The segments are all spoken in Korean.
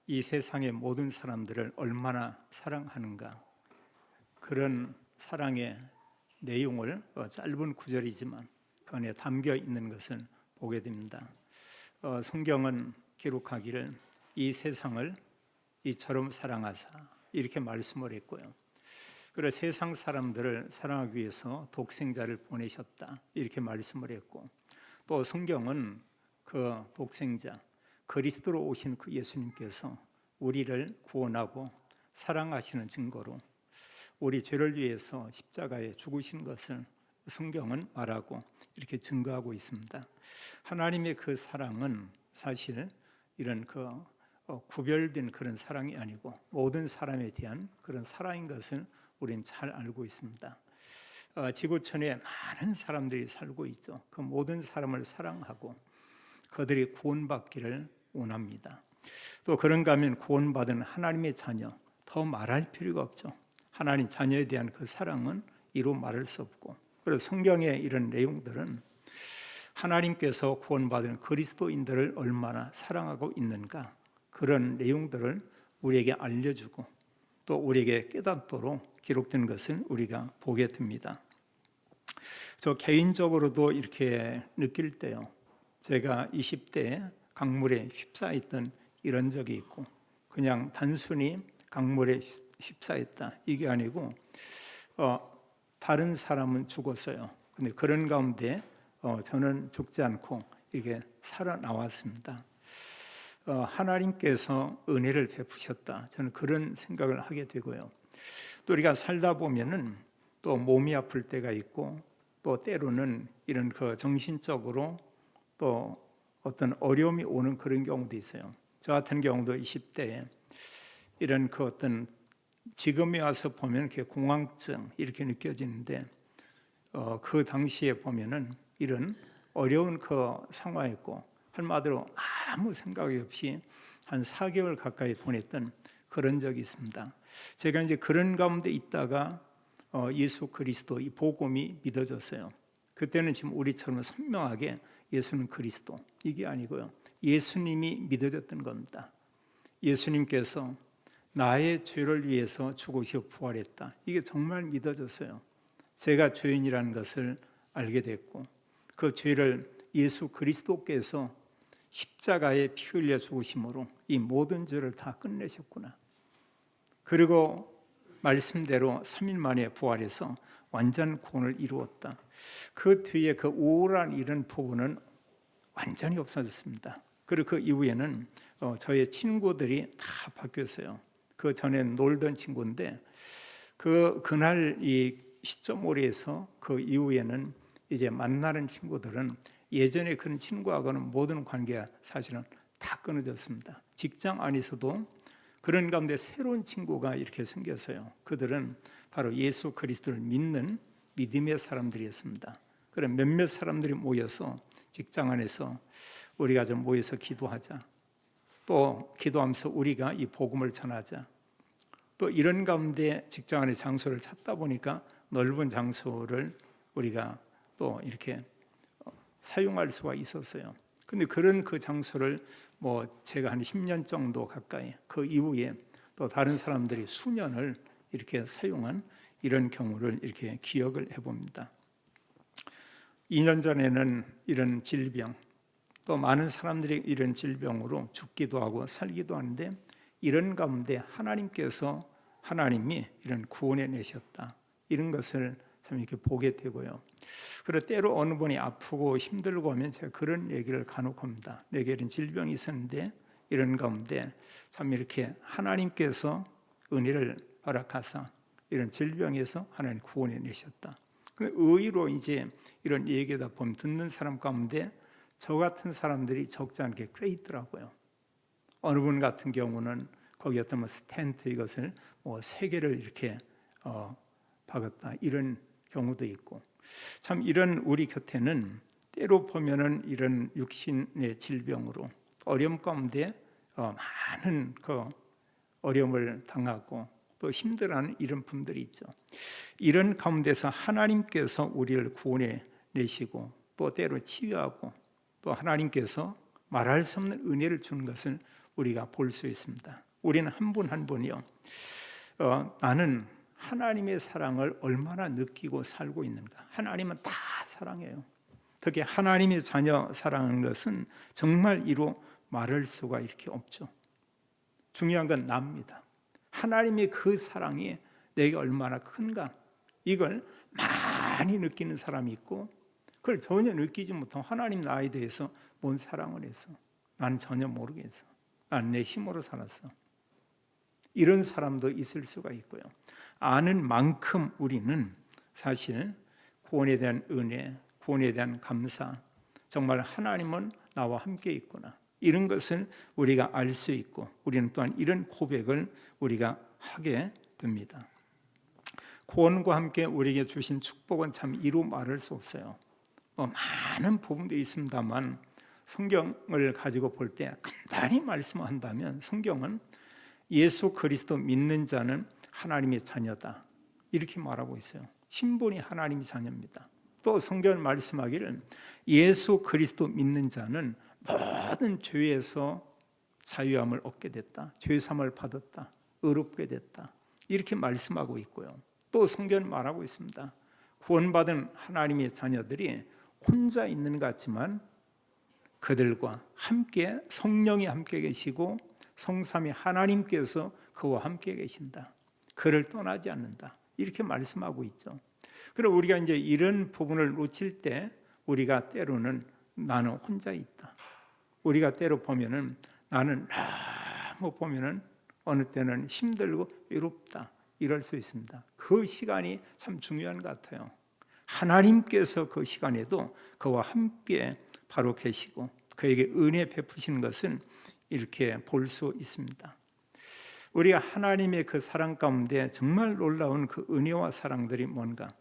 이 세상의 모든 사람들을 얼마나 사랑하는가, 그런 사랑의 내용을 짧은 구절이지만 그 안에 담겨 있는 것을 보게 됩니다. 성경은 기록하기를 이 세상을 이처럼 사랑하사 이렇게 말씀을 했고요. 그리고 세상 사람들을 사랑하기 위해서 독생자를 보내셨다 이렇게 말씀을 했고, 또 성경은 그 독생자 그리스도로 오신 그 예수님께서 우리를 구원하고 사랑하시는 증거로 우리 죄를 위해서 십자가에 죽으신 것을 성경은 말하고 이렇게 증거하고 있습니다. 하나님의 그 사랑은 사실 이런 구별된 그런 사랑이 아니고 모든 사람에 대한 그런 사랑인 것을 우리는 잘 알고 있습니다. 지구촌에 많은 사람들이 살고 있죠. 그 모든 사람을 사랑하고 그들이 구원받기를 원합니다. 또 그런가 하면 구원받은 하나님의 자녀, 더 말할 필요가 없죠. 하나님 자녀에 대한 그 사랑은 이루 말할 수 없고, 그래서 성경의 이런 내용들은 하나님께서 구원받은 그리스도인들을 얼마나 사랑하고 있는가, 그런 내용들을 우리에게 알려주고 또 우리에게 깨닫도록 기록된 것을 우리가 보게 됩니다. 저 개인적으로도 이렇게 느낄 때요, 제가 20대에 강물에 휩싸였던 이런 적이 있고, 그냥 단순히 강물에 휩싸였다 이게 아니고 다른 사람은 죽었어요. 근데 그런 가운데 저는 죽지 않고 이렇게 살아나왔습니다. 하나님께서 은혜를 베푸셨다, 저는 그런 생각을 하게 되고요. 또 우리가 살다 보면은 또 몸이 아플 때가 있고, 또 때로는 이런 정신적으로 또 어떤 어려움이 오는 그런 경우도 있어요. 저 같은 경우도 20대에 이런 어떤 지금에 와서 보면 공황증 이렇게 느껴지는데, 그 당시에 보면은 이런 어려운 상황이었고, 한마디로 아무 생각이 없이 한 4개월 가까이 보냈던 그런 적이 있습니다. 제가 이제 그런 가운데 있다가 예수 그리스도 이 복음이 믿어졌어요. 그때는 지금 우리처럼 선명하게 예수는 그리스도 이게 아니고요, 예수님이 믿어졌던 겁니다. 예수님께서 나의 죄를 위해서 죽으시고 부활했다, 이게 정말 믿어졌어요. 제가 죄인이라는 것을 알게 됐고, 그 죄를 예수 그리스도께서 십자가에 피 흘려 죽으심으로 이 모든 죄를 다 끝내셨구나. 그리고 말씀대로 3일 만에 부활해서 완전 구원을 이루었다. 그 뒤에 그 우울한 이런 부분은 완전히 없어졌습니다. 그리고 그 이후에는 저의 친구들이 다 바뀌었어요. 그 전에 놀던 친구인데 그날 이 시점오리에서 그 이후에는 이제 만나는 친구들은 예전에 그런 친구하고는 모든 관계가 사실은 다 끊어졌습니다. 직장 안에서도 그런 가운데 새로운 친구가 이렇게 생겼어요. 그들은 바로 예수 그리스도를 믿는 믿음의 사람들이었습니다. 그런 몇몇 사람들이 모여서 직장 안에서 우리가 좀 모여서 기도하자, 또 기도하면서 우리가 이 복음을 전하자, 또 이런 가운데 직장 안에 장소를 찾다 보니까 넓은 장소를 우리가 또 이렇게 사용할 수가 있었어요. 근데 그런 그 장소를 제가 한 10년 정도 가까이, 그 이후에 또 다른 사람들이 수년을 이렇게 사용한 이런 경우를 이렇게 기억을 해봅니다. 2년 전에는 이런 질병, 또 많은 사람들이 이런 질병으로 죽기도 하고 살기도 하는데, 이런 가운데 하나님이 이런 구원해 내셨다, 이런 것을 참 이렇게 보게 되고요. 그리고 때로 어느 분이 아프고 힘들고 하면 제가 그런 얘기를 간혹 합니다. 내게 이런 질병이 있었는데 이런 가운데 참 이렇게 하나님께서 은혜를 허락하사 이런 질병에서 하나님 구원해 내셨다. 의의로 이제 이런 얘기다 보면 듣는 사람 가운데 저 같은 사람들이 적지 않게 꽤 있더라고요. 어느 분 같은 경우는 거기 어떤 스텐트 이것을 3개를 이렇게 박았다, 이런 경우도 있고, 참 이런 우리 곁에는 때로 보면은 이런 육신의 질병으로 어려움 가운데 많은 어려움을 당하고 또 힘들어하는 이런 분들이 있죠. 이런 가운데서 하나님께서 우리를 구원해 내시고 또 때로 치유하고 또 하나님께서 말할 수 없는 은혜를 주는 것을 우리가 볼 수 있습니다. 우리는 한 분 한 분이요. 나는 하나님의 사랑을 얼마나 느끼고 살고 있는가. 하나님은 다 사랑해요. 특히 하나님의 자녀 사랑하는 것은 정말 이루 말할 수가 이렇게 없죠. 중요한 건 나입니다. 하나님의 그 사랑이 내게 얼마나 큰가, 이걸 많이 느끼는 사람이 있고, 그걸 전혀 느끼지 못하고 하나님 나에 대해서 뭔 사랑을 했어, 나는 전혀 모르겠어, 난 내 힘으로 살았어, 이런 사람도 있을 수가 있고요. 아는 만큼 우리는 사실 구원에 대한 은혜, 구원에 대한 감사, 정말 하나님은 나와 함께 있구나, 이런 것을 우리가 알 수 있고, 우리는 또한 이런 고백을 우리가 하게 됩니다. 구원과 함께 우리에게 주신 축복은 참 이루 말할 수 없어요. 많은 부분들이 있습니다만, 성경을 가지고 볼 때 간단히 말씀한다면 성경은 예수 그리스도 믿는 자는 하나님의 자녀다, 이렇게 말하고 있어요. 신분이 하나님의 자녀입니다. 또 성경은 말씀하기를 예수 그리스도 믿는 자는 모든 죄에서 자유함을 얻게 됐다, 죄사함을 받았다, 의롭게 됐다, 이렇게 말씀하고 있고요. 또 성경은 말하고 있습니다. 구원받은 하나님의 자녀들이 혼자 있는 것 같지만 그들과 함께 성령이 함께 계시고 성삼위 하나님께서 그와 함께 계신다, 그를 떠나지 않는다, 이렇게 말씀하고 있죠. 그리고 우리가 이제 이런 부분을 놓칠 때 우리가 때로는 나는 혼자 있다, 우리가 때로 보면은 나는 너무 보면은 어느 때는 힘들고 외롭다, 이럴 수 있습니다. 그 시간이 참 중요한 것 같아요. 하나님께서 그 시간에도 그와 함께 바로 계시고 그에게 은혜 베푸시는 것은 이렇게 볼 수 있습니다. 우리가 하나님의 그 사랑 가운데 정말 놀라운 그 은혜와 사랑들이 뭔가,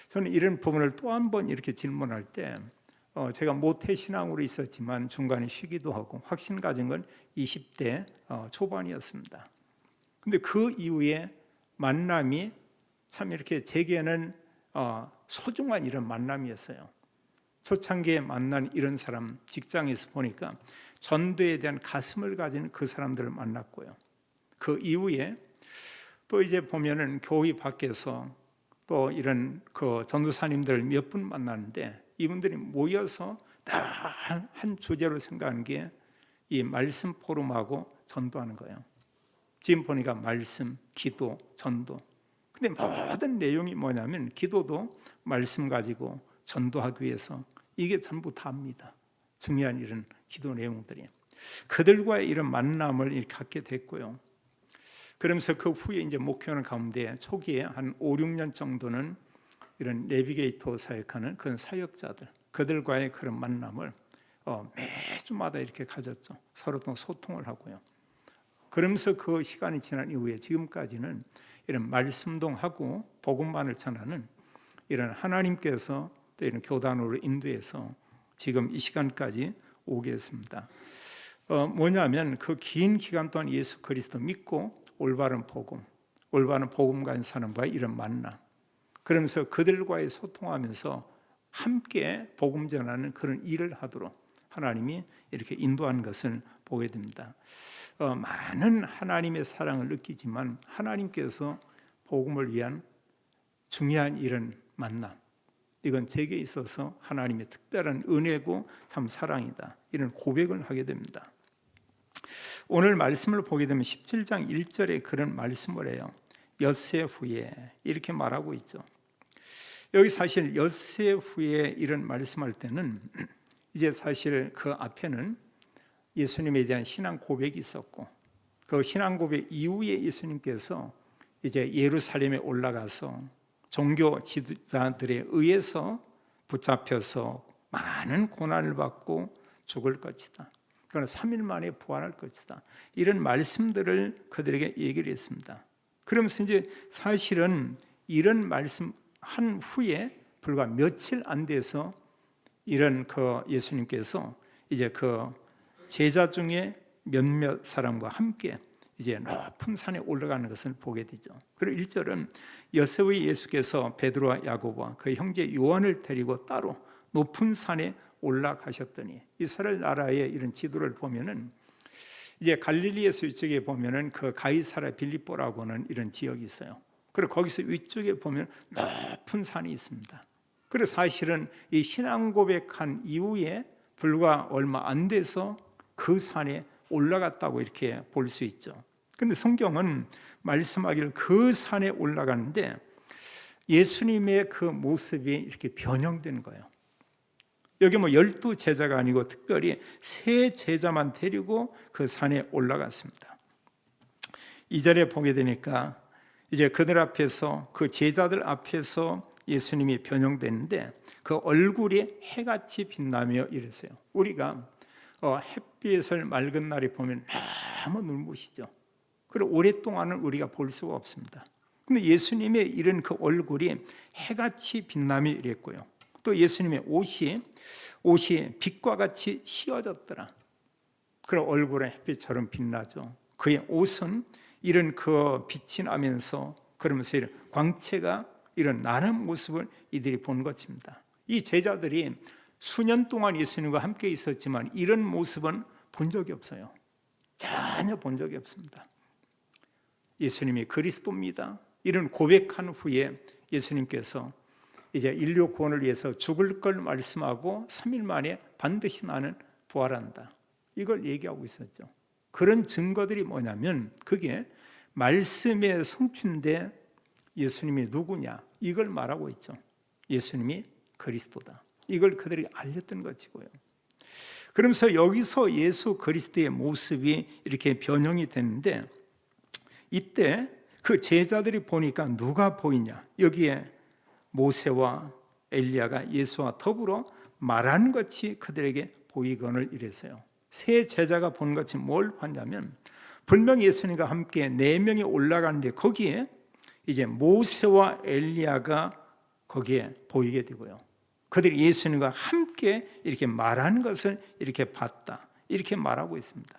저는 이런 부분을 또 한 번 이렇게 질문할 때 제가 모태신앙으로 있었지만 중간에 쉬기도 하고 확신 가진 건 20대 초반이었습니다. 근데 그 이후에 만남이 참 이렇게 제게는 소중한 이런 만남이었어요. 초창기에 만난 이런 사람, 직장에서 보니까 전도에 대한 가슴을 가진 그 사람들을 만났고요. 그 이후에 또 이제 보면은 교회 밖에서 또 이런 그 전도사님들 몇 분 만나는데 이분들이 모여서 다 한 주제로 생각하는 게 이 말씀 포럼하고 전도하는 거예요. 지금 보니까 말씀, 기도, 전도. 근데 모든 내용이 뭐냐면 기도도 말씀 가지고 전도하기 위해서, 이게 전부 다입니다. 중요한 이런 기도 내용들이. 그들과의 이런 만남을 이렇게 갖게 됐고요. 그러면서 그 후에 이제 목회하는 가운데 초기에 한 5, 6년 정도는 이런 내비게이터 사역하는 그런 사역자들, 그들과의 그런 만남을 매주마다 이렇게 가졌죠. 서로 또 소통을 하고요. 그러면서 그 시간이 지난 이후에 지금까지는 이런 말씀도 하고 복음만을 전하는 이런 하나님께서 또 이런 교단으로 인도해서 지금 이 시간까지 오게 했습니다. 뭐냐면 그 긴 기간 동안 예수 그리스도 믿고 올바른 복음 가진 사람과의 이런 만남, 그러면서 그들과의 소통하면서 함께 복음 전하는 그런 일을 하도록 하나님이 이렇게 인도하는 것을 보게 됩니다. 많은 하나님의 사랑을 느끼지만 하나님께서 복음을 위한 중요한 이런 만남, 이건 제게 있어서 하나님의 특별한 은혜고 참 사랑이다, 이런 고백을 하게 됩니다. 오늘 말씀을 보게 되면 17장 1절에 그런 말씀을 해요. 엿새 후에, 이렇게 말하고 있죠. 여기 사실 엿새 후에 이런 말씀할 때는 이제 사실 그 앞에는 예수님에 대한 신앙 고백이 있었고, 그 신앙 고백 이후에 예수님께서 이제 예루살렘에 올라가서 종교 지도자들에 의해서 붙잡혀서 많은 고난을 받고 죽을 것이다, 그러나 3일 만에 부활할 것이다, 이런 말씀들을 그들에게 얘기를 했습니다. 그러면서 이제 사실은 이런 말씀한 후에 불과 며칠 안 돼서 이런 그 예수님께서 이제 그 제자 중에 몇몇 사람과 함께 이제 높은 산에 올라가는 것을 보게 되죠. 그리고 1절은 엿새 후에 예수께서 베드로와 야고보와 그 형제 요한을 데리고 따로 높은 산에 올라가셨더니, 이스라엘 나라의 이런 지도를 보면은 이제 갈릴리에서 이쪽에 보면은 그 가이사랴 빌립보라고는 이런 지역이 있어요. 그리고 거기서 위쪽에 보면 높은 산이 있습니다. 그리고 사실은 이 신앙 고백한 이후에 불과 얼마 안 돼서 그 산에 올라갔다고 이렇게 볼 수 있죠. 근데 성경은 말씀하기를 그 산에 올라가는데 예수님의 그 모습이 이렇게 변형된 거예요. 여기 12 제자가 아니고 특별히 3 제자만 데리고 그 산에 올라갔습니다. 2절에 보게 되니까 이제 그들 앞에서, 그 제자들 앞에서 예수님이 변형됐는데 그 얼굴이 해같이 빛나며 이랬어요. 우리가 햇빛을 맑은 날에 보면 너무 눈부시죠. 그리고 오랫동안은 우리가 볼 수가 없습니다. 근데 예수님의 이런 그 얼굴이 해같이 빛나며 이랬고요. 또 예수님의 옷이 빛과 같이 휘어졌더라. 그런 얼굴에 햇빛처럼 빛나죠. 그의 옷은 이런 그 빛이 나면서, 그러면서 이런 광채가 이런 나는 모습을 이들이 본 것입니다. 이 제자들이 수년 동안 예수님과 함께 있었지만 이런 모습은 본 적이 없어요. 전혀 본 적이 없습니다. 예수님이 그리스도입니다, 이런 고백한 후에 예수님께서 이제 인류 구원을 위해서 죽을 걸 말씀하고 3일 만에 반드시 나는 부활한다, 이걸 얘기하고 있었죠. 그런 증거들이 뭐냐면 그게 말씀의 성취인데 예수님이 누구냐, 이걸 말하고 있죠. 예수님이 그리스도다, 이걸 그들이 알렸던 것이고요. 그러면서 여기서 예수 그리스도의 모습이 이렇게 변형이 되는데, 이때 그 제자들이 보니까 누가 보이냐, 여기에 모세와 엘리야가 예수와 더불어 말한 것이 그들에게 보이거늘 이래서요. 3 제자가 본 것이 뭘 봤냐면, 분명히 예수님과 함께 4명이 올라가는데 거기에 이제 모세와 엘리야가 거기에 보이게 되고요. 그들이 예수님과 함께 이렇게 말하는 것을 이렇게 봤다, 이렇게 말하고 있습니다.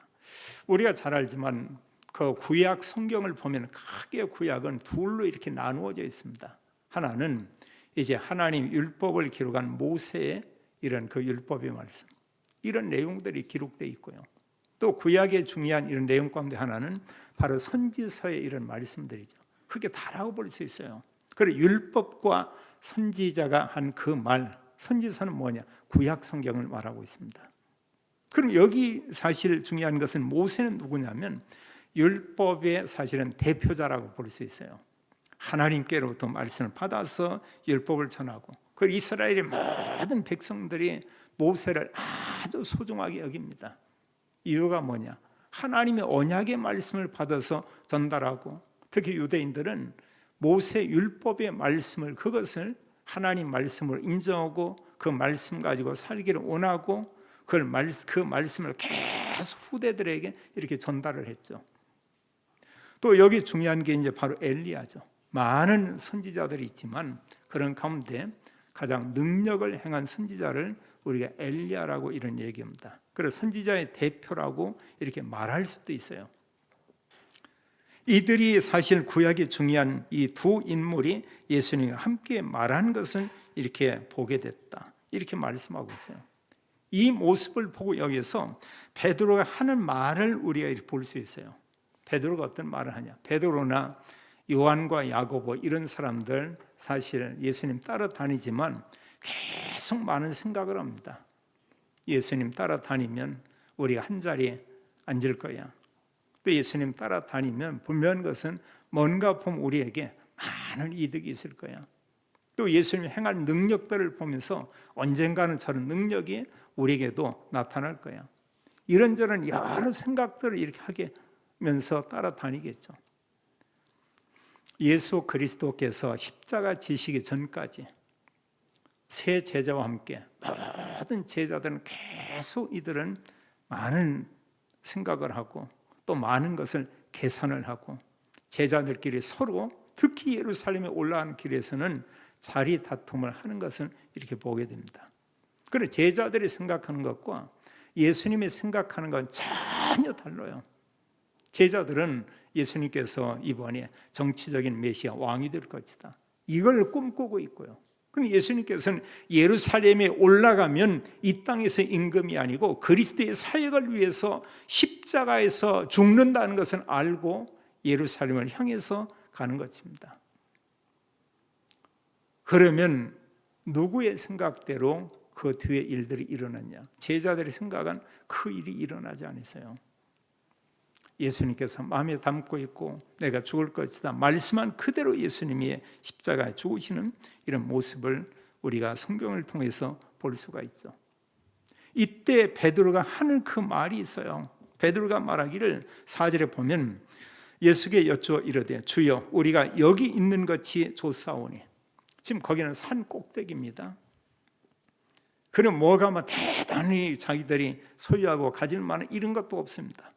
우리가 잘 알지만 그 구약 성경을 보면 크게 구약은 둘로 이렇게 나누어져 있습니다. 하나는 이제 하나님 율법을 기록한 모세의 이런 그 율법의 말씀, 이런 내용들이 기록되어 있고요. 또 구약의 중요한 이런 내용 가운데 하나는 바로 선지서의 이런 말씀들이죠. 그게 다라고 볼 수 있어요. 그리고 율법과 선지자가 한 그 말, 선지서는 뭐냐? 구약 성경을 말하고 있습니다. 그럼 여기 사실 중요한 것은 모세는 누구냐면 율법의 사실은 대표자라고 볼 수 있어요. 하나님께로부터 말씀을 받아서 율법을 전하고, 그 이스라엘의 모든 백성들이 모세를 아주 소중하게 여깁니다. 이유가 뭐냐? 하나님의 언약의 말씀을 받아서 전달하고, 특히 유대인들은 모세 율법의 말씀을, 그것을 하나님 말씀을 인정하고 그 말씀 가지고 살기를 원하고 그 말씀을 계속 후대들에게 이렇게 전달을 했죠. 또 여기 중요한 게 이제 바로 엘리야죠. 많은 선지자들이 있지만 그런 가운데 가장 능력을 행한 선지자를 우리가 엘리야라고 이런 얘기합니다. 그래서 선지자의 대표라고 이렇게 말할 수도 있어요. 이들이 사실 구약의 중요한 이 2 인물이 예수님과 함께 말하는 것을 이렇게 보게 됐다, 이렇게 말씀하고 있어요. 이 모습을 보고 여기서 베드로가 하는 말을 우리가 이렇게 볼 수 있어요. 베드로가 어떤 말을 하냐? 베드로나 요한과 야고보 이런 사람들 사실 예수님 따라다니지만 계속 많은 생각을 합니다. 예수님 따라다니면 우리가 한 자리에 앉을 거야. 또 예수님 따라다니면 분명한 것은 뭔가 보면 우리에게 많은 이득이 있을 거야. 또 예수님이 행한 능력들을 보면서 언젠가는 저런 능력이 우리에게도 나타날 거야. 이런저런 여러 생각들을 이렇게 하게 면서 따라다니겠죠. 예수 그리스도께서 십자가 지시기 전까지 3 제자와 함께 모든 제자들은 계속 이들은 많은 생각을 하고 또 많은 것을 계산을 하고 제자들끼리 서로 특히 예루살렘에 올라가는 길에서는 자리 다툼을 하는 것을 이렇게 보게 됩니다. 그런데 제자들이 생각하는 것과 예수님이 생각하는 건 전혀 달라요. 제자들은 예수님께서 이번에 정치적인 메시아 왕이 될 것이다, 이걸 꿈꾸고 있고요. 근데 예수님께서는 예루살렘에 올라가면 이 땅에서 임금이 아니고 그리스도의 사역을 위해서 십자가에서 죽는다는 것을 알고 예루살렘을 향해서 가는 것입니다. 그러면 누구의 생각대로 그 뒤에 일들이 일어났냐? 제자들의 생각은 그 일이 일어나지 않았어요. 예수님께서 마음에 담고 있고 내가 죽을 것이다 말씀한 그대로 예수님이 십자가에 죽으시는 이런 모습을 우리가 성경을 통해서 볼 수가 있죠. 이때 베드로가 하는 그 말이 있어요. 베드로가 말하기를 4절에 보면 예수께 여쭈어 이르되 주여 우리가 여기 있는 것이 좋사오니. 지금 거기는 산 꼭대기입니다. 그럼 뭐가 대단히 자기들이 소유하고 가질 만한 이런 것도 없습니다.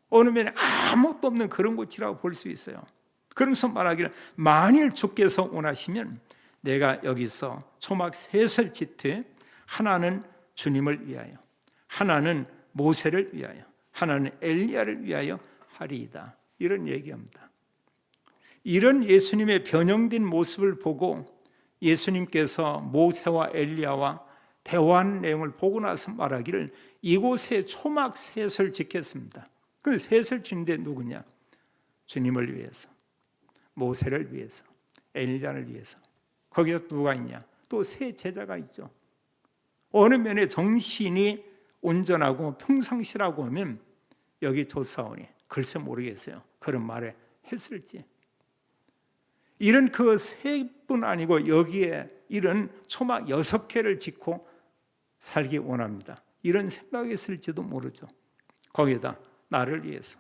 어느 면에 아무것도 없는 그런 곳이라고 볼 수 있어요. 그러면서 말하기를 만일 주께서 원하시면 내가 여기서 초막 셋을 짓되 하나는 주님을 위하여, 하나는 모세를 위하여, 하나는 엘리야를 위하여 하리이다. 이런 얘기합니다. 이런 예수님의 변형된 모습을 보고 예수님께서 모세와 엘리야와 대화한 내용을 보고 나서 말하기를 이곳에 초막 셋을 짓겠습니다. 그 셋을 짓는데 누구냐? 주님을 위해서, 모세를 위해서, 엘리야를 위해서. 거기서 누가 있냐? 또 세 제자가 있죠. 어느 면에 정신이 온전하고 평상시라고 하면 여기 좋사오니 글쎄 모르겠어요. 그런 말을 했을지. 이런 그 세 분 아니고 여기에 이런 초막 6개를 짓고 살기 원합니다. 이런 생각했을지도 모르죠. 거기에다 나를 위해서,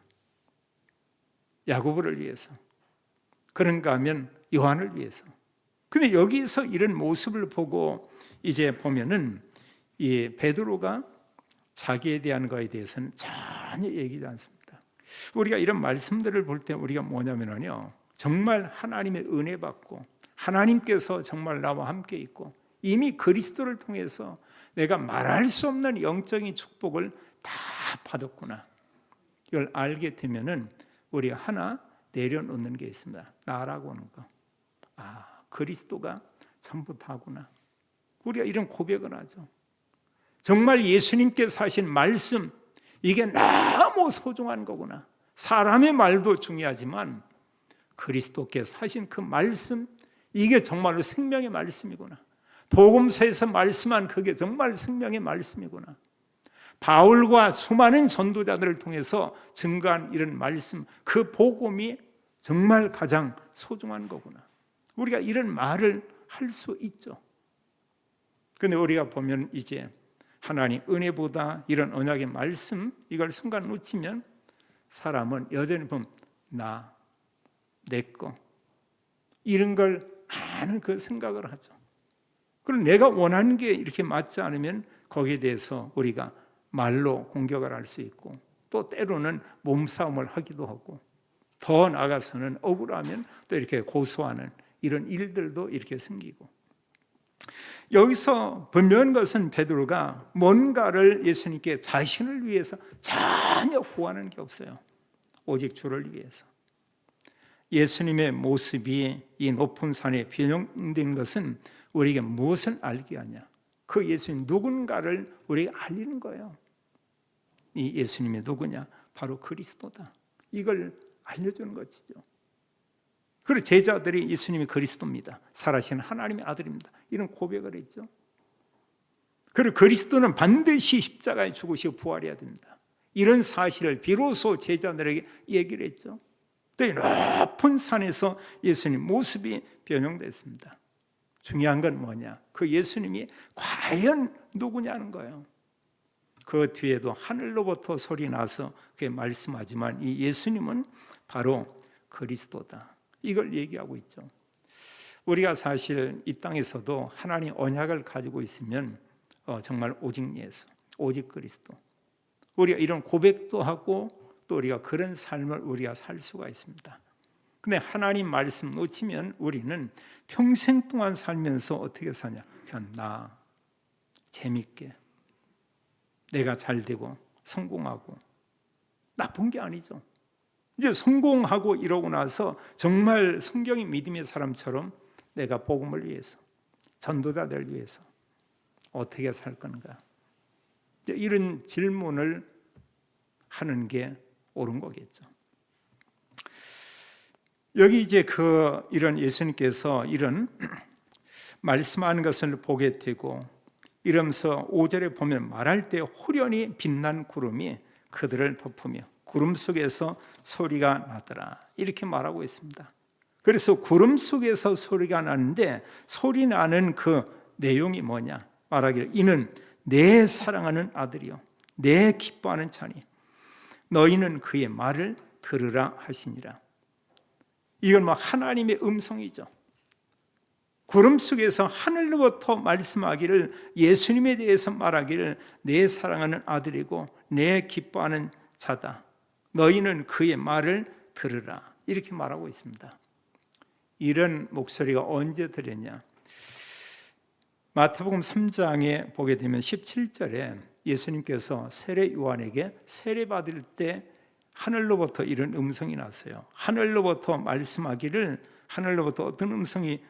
야고보를 위해서, 그런가 하면 요한을 위해서. 근데 여기서 이런 모습을 보고 이제 보면은 이 베드로가 자기에 대한 거에 대해서는 전혀 얘기하지 않습니다. 우리가 이런 말씀들을 볼 때 우리가 뭐냐면요, 정말 하나님의 은혜 받고 하나님께서 정말 나와 함께 있고 이미 그리스도를 통해서 내가 말할 수 없는 영적인 축복을 다 받았구나. 이걸 알게 되면은 우리가 하나 내려놓는 게 있습니다. 나라고 하는 거. 그리스도가 전부 다구나. 우리가 이런 고백을 하죠. 정말 예수님께서 하신 말씀, 이게 너무 소중한 거구나. 사람의 말도 중요하지만 그리스도께서 하신 그 말씀, 이게 정말로 생명의 말씀이구나. 복음서에서 말씀한 그게 정말 생명의 말씀이구나. 바울과 수많은 전도자들을 통해서 증거한 이런 말씀, 그 복음이 정말 가장 소중한 거구나. 우리가 이런 말을 할 수 있죠. 그런데 우리가 보면 이제 하나님 은혜보다 이런 언약의 말씀, 이걸 순간 놓치면 사람은 여전히 보면 나, 내 거, 이런 걸 많은 그 생각을 하죠. 그럼 내가 원하는 게 이렇게 맞지 않으면 거기에 대해서 우리가 말로 공격을 할 수 있고 또 때로는 몸싸움을 하기도 하고 더 나아가서는 억울하면 또 이렇게 고소하는 이런 일들도 이렇게 생기고. 여기서 분명한 것은 베드로가 뭔가를 예수님께 자신을 위해서 전혀 구하는 게 없어요. 오직 주를 위해서. 예수님의 모습이 이 높은 산에 변형된 것은 우리에게 무엇을 알게 하냐? 그 예수님 누군가를 우리에게 알리는 거예요. 이 예수님이 누구냐? 바로 그리스도다. 이걸 알려주는 것이죠. 그리고 제자들이 예수님이 그리스도입니다. 살아계신 하나님의 아들입니다. 이런 고백을 했죠. 그리고 그리스도는 반드시 십자가에 죽으시고 부활해야 됩니다. 이런 사실을 비로소 제자들에게 얘기를 했죠. 높은 산에서 예수님 모습이 변형됐습니다. 중요한 건 뭐냐? 그 예수님이 과연 누구냐는 거예요. 그 뒤에도 하늘로부터 소리 나서 그게 말씀하지만 이 예수님은 바로 그리스도다. 이걸 얘기하고 있죠. 우리가 사실 이 땅에서도 하나님 언약을 가지고 있으면 정말 오직 예수, 오직 그리스도. 우리가 이런 고백도 하고 또 우리가 그런 삶을 우리가 살 수가 있습니다. 근데 하나님 말씀 놓치면 우리는 평생 동안 살면서 어떻게 사냐? 그냥 나 재밌게 내가 잘 되고 성공하고 나쁜 게 아니죠. 이제 성공하고 이러고 나서 정말 성경이 믿음의 사람처럼 내가 복음을 위해서 전도자들 위해서 어떻게 살 건가? 이런 질문을 하는 게 옳은 거겠죠. 여기 이제 이런 예수님께서 이런 말씀하는 것을 보게 되고, 이러면서 5절에 보면 말할 때 호련히 빛난 구름이 그들을 덮으며 구름 속에서 소리가 나더라, 이렇게 말하고 있습니다. 그래서 구름 속에서 소리가 나는데, 소리 나는 그 내용이 뭐냐? 말하기를 이는 내 사랑하는 아들이요 내 기뻐하는 자니 너희는 그의 말을 들으라 하시니라. 이건 하나님의 음성이죠. 구름 속에서 하늘로부터 말씀하기를, 예수님에 대해서 말하기를 내 사랑하는 아들이고 내 기뻐하는 자다, 너희는 그의 말을 들으라, 이렇게 말하고 있습니다. 이런 목소리가 언제 들렸냐? 마태복음 3장에 보게 되면 17절에 예수님께서 세례 요한에게 세례 받을 때 하늘로부터 이런 음성이 났어요. 하늘로부터 말씀하기를, 하늘로부터 어떤 음성이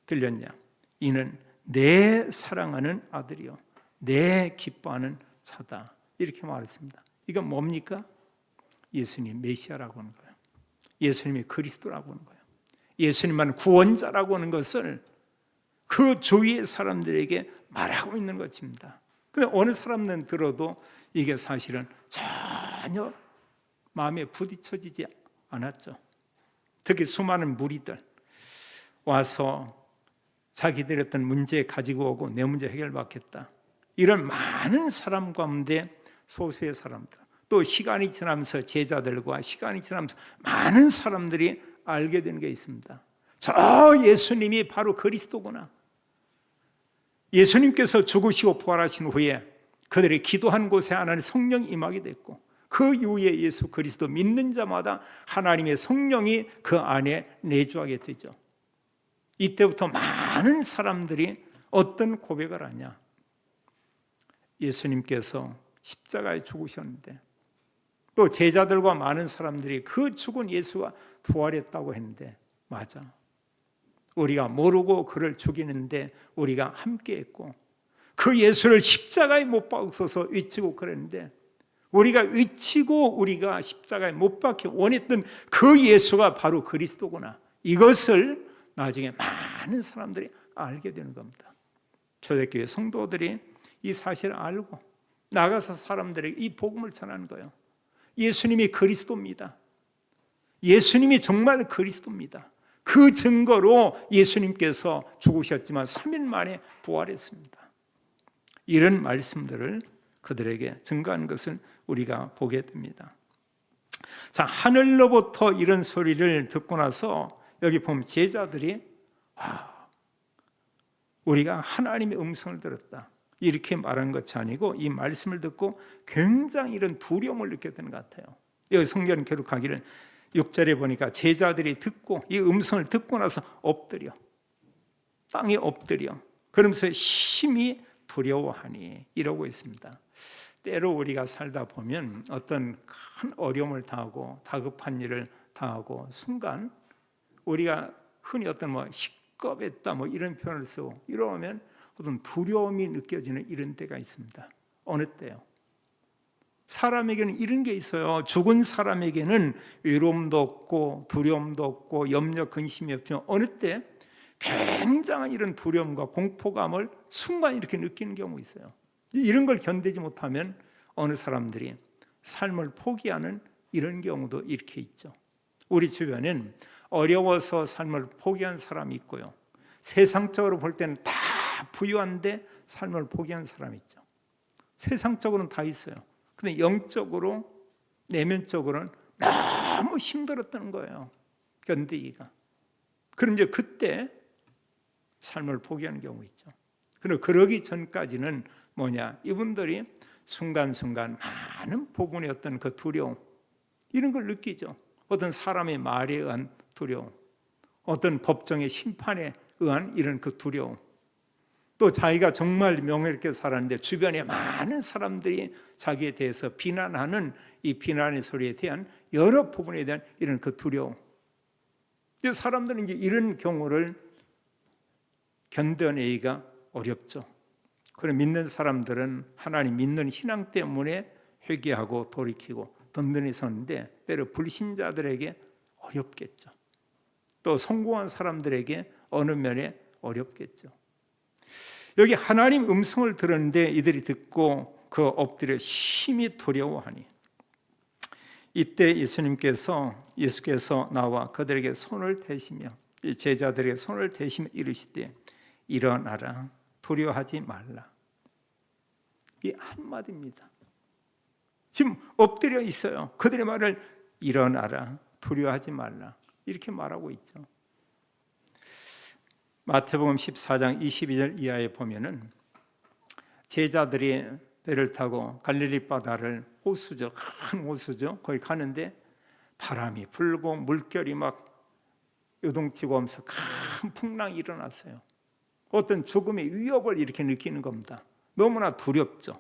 들렸냐? 이는 내 사랑하는 아들이요 내 기뻐하는 자다, 이렇게 말했습니다. 이건 뭡니까? 예수님 메시아라고 하는 거예요. 예수님이 그리스도라고 하는 거예요. 예수님만 구원자라고 하는 것을 그 주위의 사람들에게 말하고 있는 것입니다. 근데 어느 사람은 들어도 이게 사실은 전혀 마음에 부딪혀지지 않았죠. 특히 수많은 무리들 와서 자기들의 어떤 문제 가지고 오고 내 문제 해결받겠다, 이런 많은 사람 가운데 소수의 사람들, 또 시간이 지나면서 제자들과 시간이 지나면서 많은 사람들이 알게 되는 게 있습니다. 저 예수님이 바로 그리스도구나. 예수님께서 죽으시고 부활하신 후에 그들이 기도한 곳에 하나님의 성령이 임하게 됐고, 그 이후에 예수 그리스도 믿는 자마다 하나님의 성령이 그 안에 내주하게 되죠. 이때부터 많은 사람들이 어떤 고백을 하냐? 예수님께서 십자가에 죽으셨는데, 또 제자들과 많은 사람들이 그 죽은 예수가 부활했다고 했는데, 맞아, 우리가 모르고 그를 죽이는데 우리가 함께했고, 그 예수를 십자가에 못 박아서 외치고 그랬는데, 우리가 외치고 우리가 십자가에 못 박히 원했던 그 예수가 바로 그리스도구나, 이것을 나중에 많은 사람들이 알게 되는 겁니다. 초대교회 성도들이 이 사실을 알고 나가서 사람들에게 이 복음을 전하는 거예요. 예수님이 그리스도입니다. 예수님이 정말 그리스도입니다. 그 증거로 예수님께서 죽으셨지만 3일 만에 부활했습니다. 이런 말씀들을 그들에게 증거하는 것을 우리가 보게 됩니다. 자, 하늘로부터 이런 소리를 듣고 나서 여기 보면 제자들이 우리가 하나님의 음성을 들었다, 이렇게 말한 것이 아니고 이 말씀을 듣고 굉장히 이런 두려움을 느꼈던 것 같아요. 여기 성경은 기록하기를 6절에 보니까 제자들이 듣고 이 음성을 듣고 나서 엎드려, 땅에 엎드려, 그러면서 심히 두려워하니, 이러고 있습니다. 때로 우리가 살다 보면 어떤 큰 어려움을 당하고 다급한 일을 당하고 순간 우리가 흔히 어떤 시겁했다 이런 표현을 쓰고 이러면 어떤 두려움이 느껴지는 이런 때가 있습니다. 어느 때요? 사람에게는 이런 게 있어요. 죽은 사람에게는 외로움도 없고 두려움도 없고 염려 근심이 없지만 어느 때 굉장한 이런 두려움과 공포감을 순간 이렇게 느끼는 경우가 있어요. 이런 걸 견디지 못하면 어느 사람들이 삶을 포기하는 이런 경우도 이렇게 있죠. 우리 주변엔 어려워서 삶을 포기한 사람이 있고요, 세상적으로 볼 때는 다 부유한데 삶을 포기한 사람이 있죠. 세상적으로는 다 있어요. 근데 영적으로, 내면적으로는 너무 힘들었던 거예요, 견디기가. 그럼 이제 그때 삶을 포기하는 경우 있죠. 그리고 그러기 전까지는 이분들이 순간순간 많은 부분의 어떤 그 두려움, 이런 걸 느끼죠. 어떤 사람의 말에 의한 두려움, 어떤 법정의 심판에 의한 이런 그 두려움, 또 자기가 정말 명예롭게 살았는데 주변에 많은 사람들이 자기에 대해서 비난하는 이 비난의 소리에 대한 여러 부분에 대한 이런 그 두려움. 사람들은 이제 이런 경우를 견뎌내기가 어렵죠. 그래 믿는 사람들은 하나님 믿는 신앙 때문에 회개하고 돌이키고 든든히 서는데 때로 불신자들에게 어렵겠죠. 또 성공한 사람들에게 어느 면에 어렵겠죠. 여기 하나님 음성을 들었는데 이들이 듣고 그 엎드려 심히 두려워하니 이때 예수께서 나와 그들에게 손을 대시며 이 제자들에게 손을 대시며 이르시되 일어나라 두려워하지 말라. 이 한마디입니다. 지금 엎드려 있어요. 그들의 말을 일어나라 두려워하지 말라 이렇게 말하고 있죠. 마태복음 14장 22절 이하에 보면은 제자들이 배를 타고 갈릴리 바다를 호수죠. 큰 호수죠. 거기 가는데 바람이 불고 물결이 막 요동치고 하면서 큰 풍랑이 일어났어요. 어떤 죽음의 위협을 이렇게 느끼는 겁니다. 너무나 두렵죠.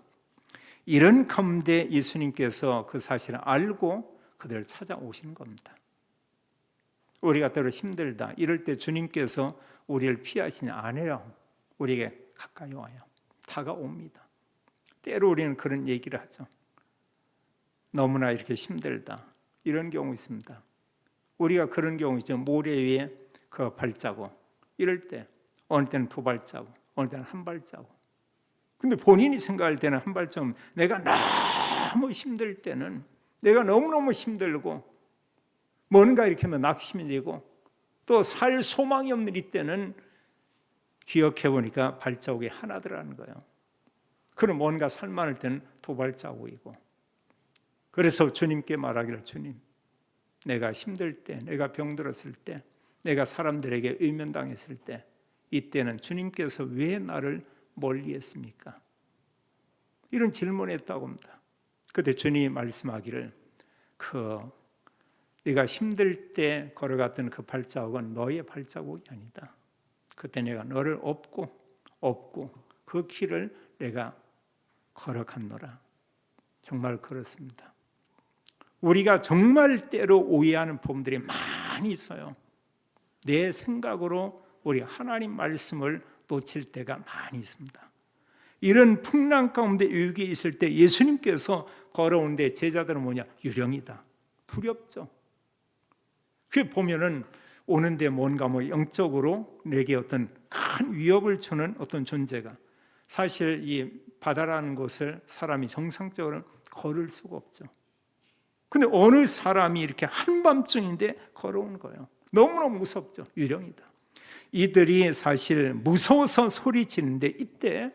이런 가운데 예수님께서 그 사실을 알고 그들을 찾아오시는 겁니다. 우리가 때로 힘들다 이럴 때 주님께서 우리를 피하시지 않아요. 우리에게 가까이 와요. 다가옵니다. 때로 우리는 그런 얘기를 하죠. 너무나 이렇게 힘들다 이런 경우 있습니다. 우리가 그런 경우 있죠. 모래 위에 그 발자국 이럴 때 어느 때는 2발자국 어느 때는 1발자국. 근데 본인이 생각할 때는 1발자국 내가 너무 힘들 때는 내가 너무너무 힘들고 뭔가 이렇게 하면 낙심이 되고 또 살 소망이 없는 이때는 기억해 보니까 발자국이 하나더라는 거예요. 그럼 뭔가 살만할 때는 2발자국이고 그래서 주님께 말하기를 주님 내가 힘들 때 내가 병들었을 때 내가 사람들에게 의면당했을 때 이때는 주님께서 왜 나를 멀리했습니까? 이런 질문을 했다고 합니다. 그때 주님이 말씀하기를 네가 힘들 때 걸어갔던 그 발자국은 너의 발자국이 아니다. 그때 내가 너를 업고 그 길을 내가 걸어갔노라. 정말 그렇습니다. 우리가 정말 때로 오해하는 부분들이 많이 있어요. 내 생각으로 우리가 하나님 말씀을 놓칠 때가 많이 있습니다. 이런 풍랑 가운데 위기에 있을 때 예수님께서 걸어오는데 제자들은 뭐냐? 유령이다. 두렵죠. 그게 보면은 오는데 뭔가 영적으로 내게 어떤 큰 위협을 주는 어떤 존재가 사실 이 바다라는 곳을 사람이 정상적으로 걸을 수가 없죠. 근데 어느 사람이 이렇게 한밤중인데 걸어오는 거예요. 너무너무 무섭죠. 유령이다. 이들이 사실 무서워서 소리치는데 이때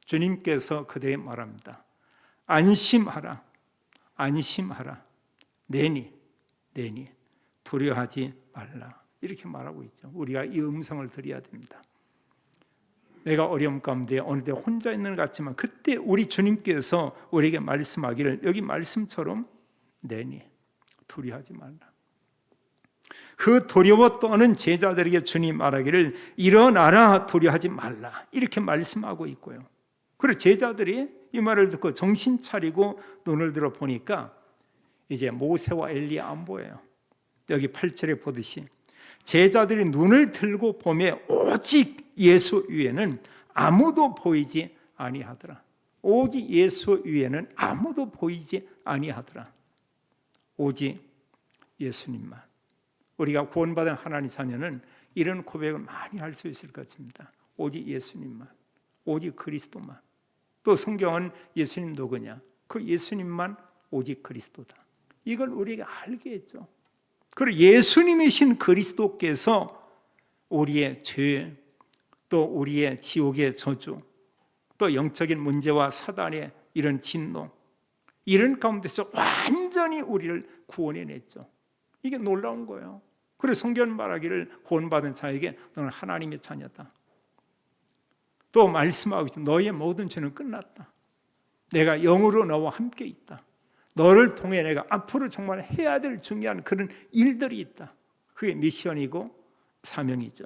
주님께서 그들에게 말합니다. 안심하라. 안심하라. 내니 두려워하지 말라. 이렇게 말하고 있죠. 우리가 이 음성을 들어야 됩니다. 내가 어려움 가운데 어느 때 혼자 있는 것 같지만 그때 우리 주님께서 우리에게 말씀하기를 여기 말씀처럼 내니 두려워하지 말라. 그 두려워 떠는 제자들에게 주님 말하기를 일어나라 두려워하지 말라 이렇게 말씀하고 있고요. 그리고 제자들이 이 말을 듣고 정신 차리고 눈을 들어 보니까 이제 모세와 엘리야 안 보여요. 여기 8절에 보듯이 제자들이 눈을 들고 보매 오직 예수 위에는 아무도 보이지 아니하더라. 오직 예수 위에는 아무도 보이지 아니하더라. 오직 예수님만. 우리가 구원받은 하나님 자녀는 이런 고백을 많이 할 수 있을 것 같습니다. 오직 예수님만, 오직 그리스도만. 또 성경은 예수님 누구냐? 그 예수님만 오직 그리스도다. 이걸 우리가 알게 했죠. 그리고 예수님이신 그리스도께서 우리의 죄, 또 우리의 지옥의 저주, 또 영적인 문제와 사단의 이런 진노, 이런 가운데서 완전히 우리를 구원해냈죠. 이게 놀라운 거예요. 그래서 성경 말하기를 구원받은 자에게 너는 하나님의 자녀다. 또 말씀하고 있죠. 너의 모든 죄는 끝났다. 내가 영으로 너와 함께 있다. 너를 통해 내가 앞으로 정말 해야 될 중요한 그런 일들이 있다. 그게 미션이고 사명이죠.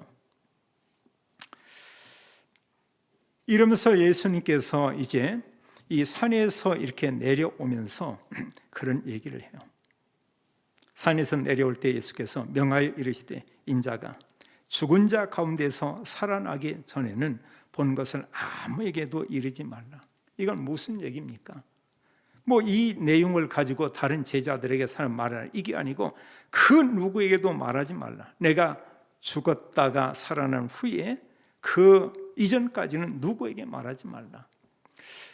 이러면서 예수님께서 이제 이 산에서 이렇게 내려오면서 그런 얘기를 해요. 산에서 내려올 때 예수께서 명하여 이르시되 인자가 죽은 자 가운데서 살아나기 전에는 본 것을 아무에게도 이르지 말라. 이건 무슨 얘기입니까? 뭐 이 내용을 가지고 다른 제자들에게 말하라 이게 아니고 그 누구에게도 말하지 말라. 내가 죽었다가 살아난 후에 그 이전까지는 누구에게 말하지 말라.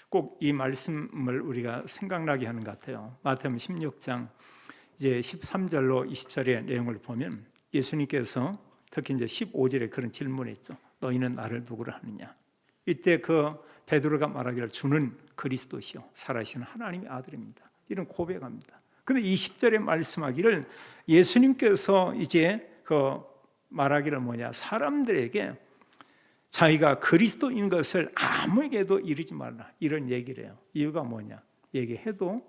꼭 이 말씀을 우리가 생각나게 하는 것 같아요. 마태복음 16장 이제 13절로 20절의 내용을 보면 예수님께서 특히 이제 15절에 그런 질문했죠. 너희는 나를 누구를 하느냐? 이때 그 베드로가 말하기를 주는 그리스도시요 살아계신 하나님의 아들입니다. 이런 고백합니다. 그런데 20절에 말씀하기를 예수님께서 이제 그 말하기를 뭐냐? 사람들에게 자기가 그리스도인 것을 아무에게도 이르지 말라 이런 얘기를 해요. 이유가 뭐냐? 얘기해도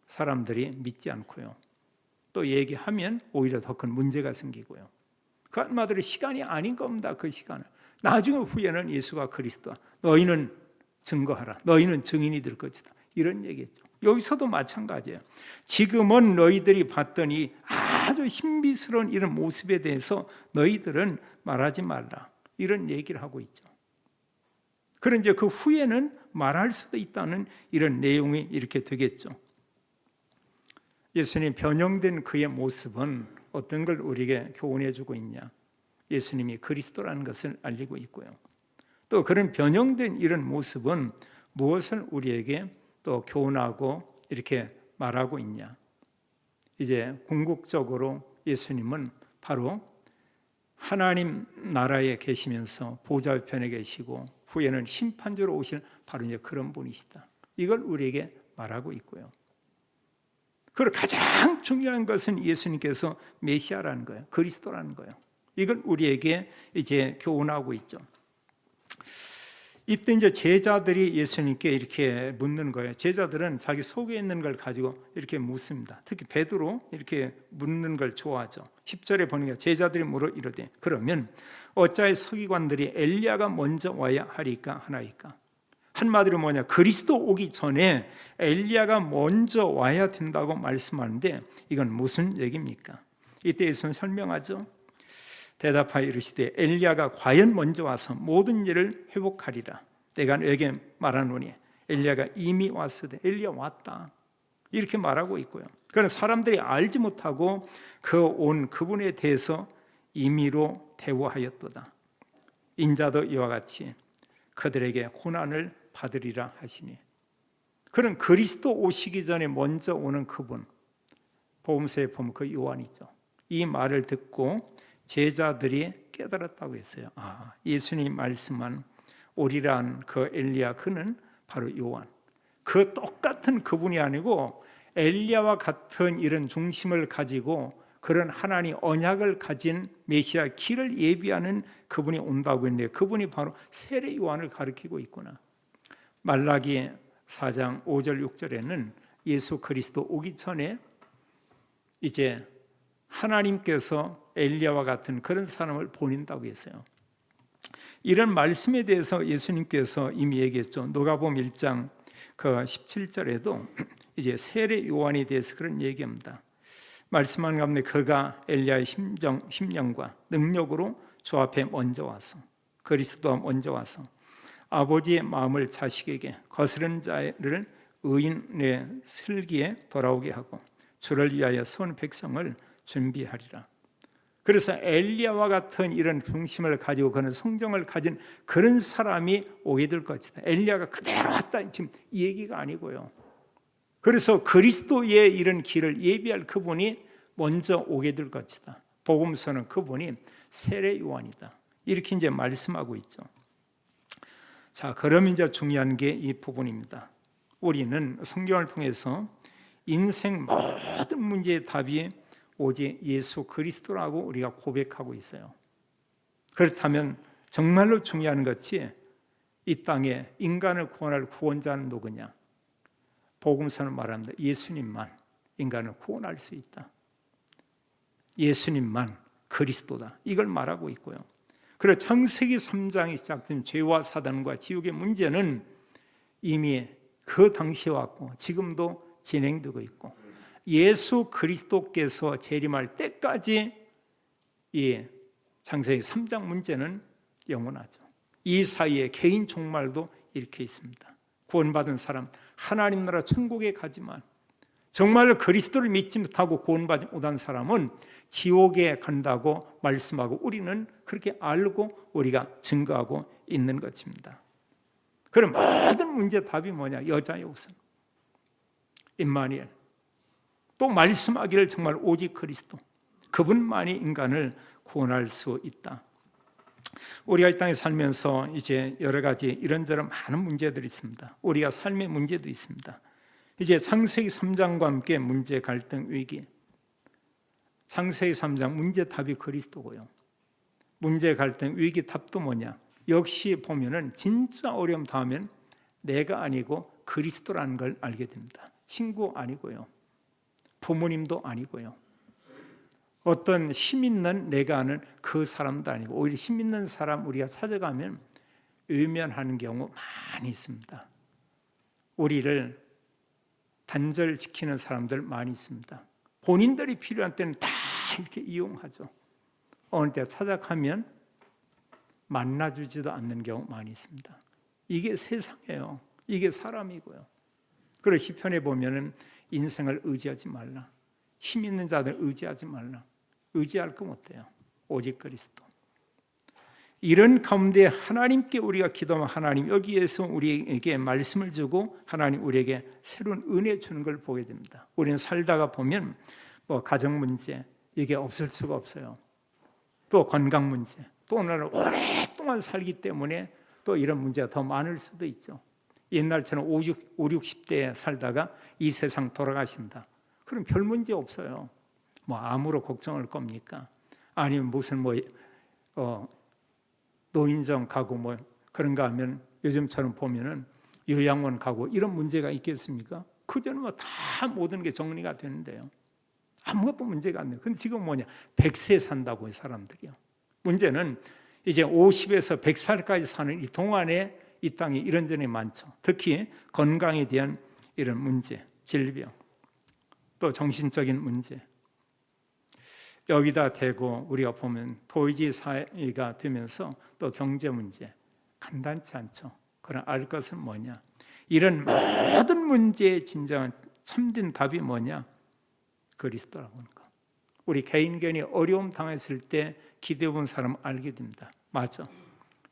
사람들이 믿지 않고요. 또 얘기하면 오히려 더 큰 문제가 생기고요. 그 한마디로 시간이 아닌 겁니다. 그 시간은. 나중에 후에는 예수가 그리스도야. 너희는 증거하라. 너희는 증인이 될 것이다. 이런 얘기죠. 여기서도 마찬가지예요. 지금은 너희들이 봤더니 아주 신비스러운 이런 모습에 대해서 너희들은 말하지 말라. 이런 얘기를 하고 있죠. 그런 이제 그 후에는 말할 수도 있다는 이런 내용이 이렇게 되겠죠. 예수님 변형된 그의 모습은 어떤 걸 우리에게 교훈해 주고 있냐? 예수님이 그리스도라는 것을 알리고 있고요. 또 그런 변형된 이런 모습은 무엇을 우리에게 또 교훈하고 이렇게 말하고 있냐? 이제 궁극적으로 예수님은 바로 하나님 나라에 계시면서 보좌편에 계시고 후에는 심판주로 오실 바로 이제 그런 분이시다. 이걸 우리에게 말하고 있고요. 그리고 가장 중요한 것은 예수님께서 메시아라는 거예요. 그리스도라는 거예요. 이걸 우리에게 이제 교훈하고 있죠. 이때 이제 제자들이 예수님께 이렇게 묻는 거예요. 제자들은 자기 속에 있는 걸 가지고 이렇게 묻습니다. 특히 베드로 이렇게 묻는 걸 좋아하죠. 10절에 보니까 제자들이 물어 이르되 그러면 어찌하여 서기관들이 엘리야가 먼저 와야 하리까 하나이까? 한마디로 뭐냐? 그리스도 오기 전에 엘리야가 먼저 와야 된다고 말씀하는데 이건 무슨 얘기입니까? 이때 예수는 설명하죠. 대답하여 이르시되 엘리야가 과연 먼저 와서 모든 일을 회복하리라. 내가 너에게 말하노니 엘리야가 이미 왔으되 엘리야 왔다. 이렇게 말하고 있고요. 그런 사람들이 알지 못하고 그 온 그분에 대해서 임의로 대우하였도다. 인자도 이와 같이 그들에게 고난을 받으리라 하시니. 그런 그리스도 오시기 전에 먼저 오는 그분, 복음서에 보면 그 요한이죠. 이 말을 듣고 제자들이 깨달았다고 했어요. 예수님 말씀한 오리란 그 엘리야 그는 바로 요한. 그 똑같은 그분이 아니고 엘리야와 같은 이런 중심을 가지고 그런 하나님 언약을 가진 메시아 길을 예비하는 그분이 온다고 했는데 그분이 바로 세례 요한을 가리키고 있구나. 말라기 4장 5절 6절에는 예수 그리스도 오기 전에 이제 하나님께서 엘리야와 같은 그런 사람을 보낸다고 했어요. 이런 말씀에 대해서 예수님께서 이미 얘기했죠. 누가복음 1장 그 17절에도 이제 세례 요한에 대해서 그런 얘기합니다. 말씀하는 가운데 그가 엘리야의 심령과 능력으로 주 앞에 먼저 와서 그리스도와 먼저 와서 아버지의 마음을 자식에게 거스른 자를 의인의 슬기에 돌아오게 하고 주를 위하여 선 백성을 준비하리라. 그래서 엘리야와 같은 이런 중심을 가지고 그런 성정을 가진 그런 사람이 오게 될 것이다. 엘리야가 그대로 왔다 지금 이 얘기가 아니고요. 그래서 그리스도의 이런 길을 예비할 그분이 먼저 오게 될 것이다. 복음서는 그분이 세례 요한이다. 이렇게 이제 말씀하고 있죠. 자, 그럼 이제 중요한 게 이 부분입니다. 우리는 성경을 통해서 인생 모든 문제의 답이 오직 예수 그리스도라고 우리가 고백하고 있어요. 그렇다면 정말로 중요한 것이 이 땅에 인간을 구원할 구원자는 누구냐? 복음서는 말합니다. 예수님만 인간을 구원할 수 있다. 예수님만 그리스도다. 이걸 말하고 있고요. 그리고 창세기 3장이 시작된 죄와 사단과 지옥의 문제는 이미 그 당시에 왔고 지금도 진행되고 있고 예수 그리스도께서 재림할 때까지 이 창세기 3장 문제는 영원하죠. 이 사이에 개인 종말도 이렇게 있습니다. 구원받은 사람 하나님 나라 천국에 가지만 정말로 그리스도를 믿지 못하고 구원받지 못한 사람은 지옥에 간다고 말씀하고 우리는 그렇게 알고 우리가 증거하고 있는 것입니다. 그럼 모든 문제 답이 뭐냐? 여자의 우선 임마누엘. 또 말씀하기를 정말 오직 그리스도 그분만이 인간을 구원할 수 있다. 우리가 이 땅에 살면서 이제 여러 가지 이런저런 많은 문제들이 있습니다. 우리가 삶의 문제도 있습니다. 이제 창세기 3장과 함께 문제, 갈등, 위기. 창세기 3장 문제 답이 그리스도고요. 문제, 갈등, 위기 답도 뭐냐? 역시 보면은 진짜 어려움 닿으면 내가 아니고 그리스도라는 걸 알게 됩니다. 친구 아니고요. 부모님도 아니고요. 어떤 힘 있는 내가 아는 그 사람도 아니고 오히려 힘 있는 사람 우리가 찾아가면 외면하는 경우 많이 있습니다. 우리를 단절시키는 사람들 많이 있습니다. 본인들이 필요한 때는 다 이렇게 이용하죠. 어느 때 찾아가면 만나주지도 않는 경우 많이 있습니다. 이게 세상이에요. 이게 사람이고요. 그래서 시편에 보면은 인생을 의지하지 말라. 힘 있는 자들 의지하지 말라. 의지할 거 못해요. 오직 그리스도. 이런 가운데 하나님께 우리가 기도하면 하나님 여기에서 우리에게 말씀을 주고 하나님 우리에게 새로운 은혜 주는 걸 보게 됩니다. 우리는 살다가 보면 뭐 가정 문제 이게 없을 수가 없어요. 또 건강 문제, 또 오늘은 오랫동안 살기 때문에 또 이런 문제가 더 많을 수도 있죠. 옛날처럼 5, 60대에 살다가 이 세상 돌아가신다. 그럼 별 문제 없어요. 뭐 암으로 걱정할 겁니까? 아니면 무슨 노인정 가고 뭐 그런가 하면 요즘처럼 보면은 요양원 가고 이런 문제가 있겠습니까? 그전에 뭐 다 모든 게 정리가 되는데요. 아무것도 문제가 안 돼요. 근데 지금 뭐냐? 100세 산다고 해 사람들이요. 문제는 이제 50에서 100살까지 사는 이 동안에 이 땅에 이런저런 많죠. 특히 건강에 대한 이런 문제, 질병, 또 정신적인 문제. 여기다 대고 우리가 보면 도의지 사회가 되면서 또 경제 문제 간단치 않죠. 그러나 알 것은 뭐냐? 이런 모든 문제의 진정한 참된 답이 뭐냐? 그리스도라고 하는 거. 우리 개인견이 어려움 당했을 때 기도해 본 사람은 알게 됩니다. 맞아.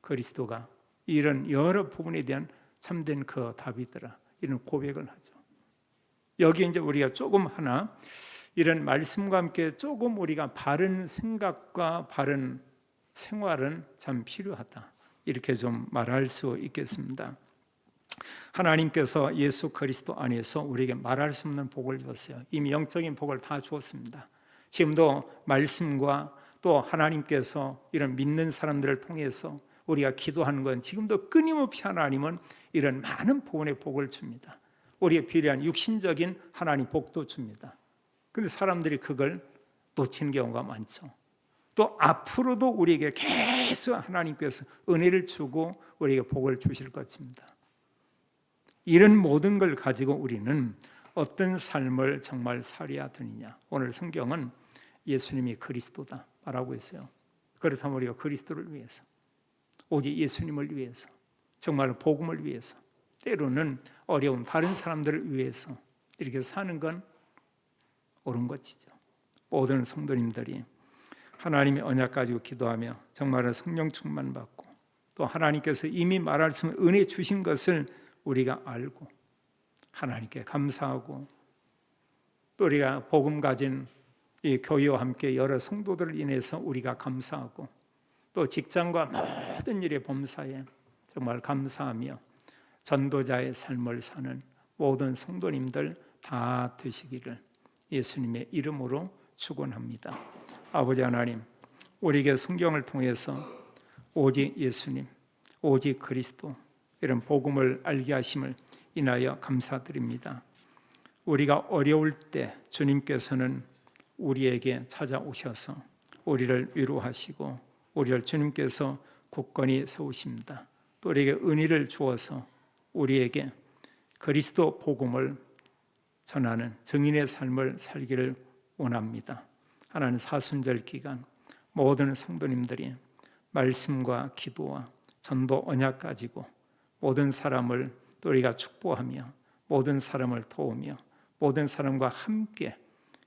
그리스도가 이런 여러 부분에 대한 참된 그 답이더라. 이런 고백을 하죠. 여기 이제 우리가 조금 하나 이런 말씀과 함께 조금 우리가 바른 생각과 바른 생활은 참 필요하다. 이렇게 좀 말할 수 있겠습니다. 하나님께서 예수 그리스도 안에서 우리에게 말할 수 없는 복을 줬어요. 이미 영적인 복을 다 주었습니다. 지금도 말씀과 또 하나님께서 이런 믿는 사람들을 통해서 우리가 기도하는 건 지금도 끊임없이 하나님은 이런 많은 부분의 복을 줍니다. 우리에 필요한 육신적인 하나님 복도 줍니다. 그런데 사람들이 그걸 놓치는 경우가 많죠. 또 앞으로도 우리에게 계속 하나님께서 은혜를 주고 우리에게 복을 주실 것입니다. 이런 모든 걸 가지고 우리는 어떤 삶을 정말 살아야 되느냐. 오늘 성경은 예수님이 그리스도다 말하고 있어요. 그렇다면 우리가 그리스도를 위해서 오직 예수님을 위해서 정말 복음을 위해서 때로는 어려운 다른 사람들을 위해서 이렇게 사는 건 옳은 것이죠. 모든 성도님들이 하나님의 언약 가지고 기도하며 정말 성령 충만 받고 또 하나님께서 이미 말할 수 없는 은혜 주신 것을 우리가 알고 하나님께 감사하고 또 우리가 복음 가진 이 교회와 함께 여러 성도들을 인해서 우리가 감사하고 또 직장과 모든 일에 범사에 정말 감사하며 전도자의 삶을 사는 모든 성도님들 다 되시기를 예수님의 이름으로 축원합니다. 아버지 하나님, 우리에게 성경을 통해서 오직 예수님, 오직 그리스도 이런 복음을 알게 하심을 인하여 감사드립니다. 우리가 어려울 때 주님께서는 우리에게 찾아오셔서 우리를 위로하시고 우리를 주님께서 굳건히 세우십니다. 또 우리에게 은혜를 주어서 우리에게 그리스도 복음을 전하는 증인의 삶을 살기를 원합니다. 하나님 사순절 기간 모든 성도님들이 말씀과 기도와 전도 언약 가지고 모든 사람을 또 우리가 축복하며 모든 사람을 도우며 모든 사람과 함께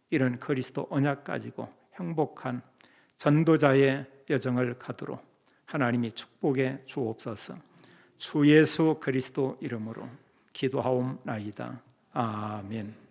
이런 그리스도 언약 가지고 행복한 전도자의 여정을 가도록 하나님이 축복해 주옵소서. 주 예수 그리스도 이름으로 기도하옵나이다. 아멘.